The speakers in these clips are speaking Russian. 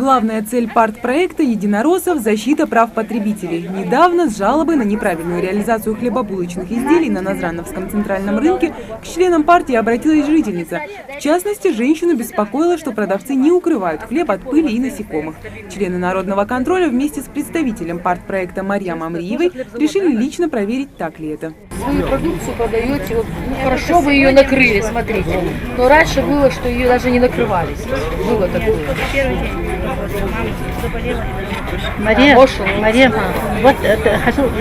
Главная цель партпроекта «Единороссов» – защита прав потребителей. Недавно с жалобой на неправильную реализацию хлебобулочных изделий на Назрановском центральном рынке к членам партии обратилась жительница. В частности, женщину беспокоило, что продавцы не укрывают хлеб от пыли и насекомых. Члены народного контроля вместе с представителем партпроекта Марьям Амриевой решили лично проверить, так ли это. Свою продукцию продаете, вот, хорошо вы ее накрыли, смотрите. Но раньше было, что ее даже не накрывались. Было такое. Мария, вот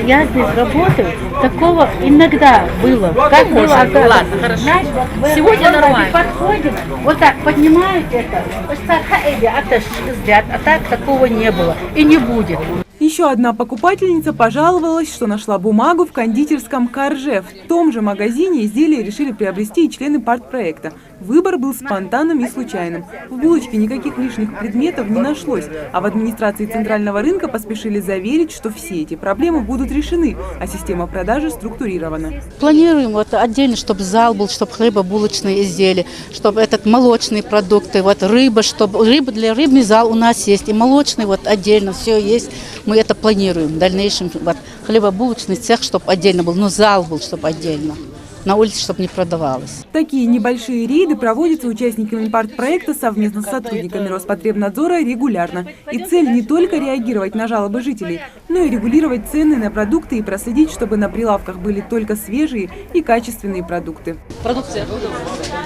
я здесь работаю, такого иногда было. Как было? Ладно, хорошо. Сегодня нормально. Подходим, вот так поднимают это, а так такого не было и не будет. Еще одна покупательница пожаловалась, что нашла бумагу в кондитерском «Корже». В том же магазине изделия решили приобрести и члены партпроекта. Выбор был спонтанным и случайным. В булочке никаких лишних предметов не нашлось, а в администрации центрального рынка поспешили заверить, что все эти проблемы будут решены, а система продажи структурирована. Планируем вот отдельно, чтобы зал был, чтобы хлебобулочные изделия, чтобы этот молочные продукты, вот рыба, чтобы для рыбный зал у нас есть, и молочный вот отдельно все есть. Мы это планируем в дальнейшем, вот, хлебобулочный цех, чтобы отдельно был, но зал был, чтобы отдельно. На улице, чтобы не продавалось. Такие небольшие рейды проводятся участниками партпроекта совместно с сотрудниками Роспотребнадзора регулярно. И цель не только реагировать на жалобы жителей, но и регулировать цены на продукты и проследить, чтобы на прилавках были только свежие и качественные продукты. Продукция?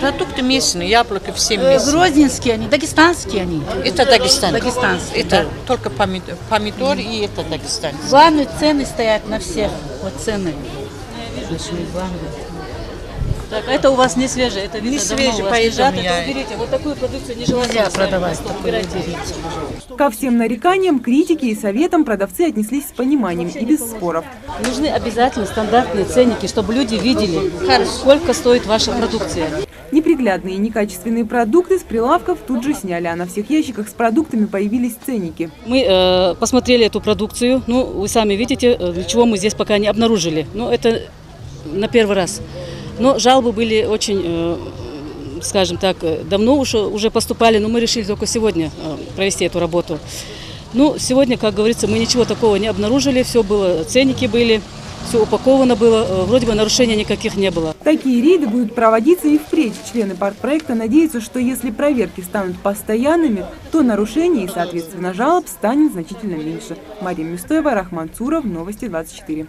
Продукты местные, яблоки все местные. Грозненские они, дагестанские они. Это Дагестан. Дагестанские, это да. Только помидор и это Дагестан. Главные цены стоят на всех. Вот цены. Так, это у вас не свежее, это видно, не свежее, поезжат, я... это уберите. Вот такую продукцию нежелательно продавать. Ко всем нареканиям, критике и советам продавцы отнеслись с пониманием и без споров. Нужны обязательно стандартные ценники, чтобы люди видели, сколько стоит ваша продукция. Неприглядные и некачественные продукты с прилавков тут же сняли, а на всех ящиках с продуктами появились ценники. Мы посмотрели эту продукцию, ну, вы сами видите, ничего мы здесь пока не обнаружили. Ну, это на первый раз. Но жалобы были очень, скажем так, давно уже поступали, но мы решили только сегодня провести эту работу. Ну, сегодня, как говорится, мы ничего такого не обнаружили, все было, ценники были, все упаковано было, вроде бы нарушений никаких не было. Такие рейды будут проводиться и впредь. Члены партпроекта надеются, что если проверки станут постоянными, то нарушений и, соответственно, жалоб станет значительно меньше. Мария Мюстоева, Рахман Цуров, Новости 24.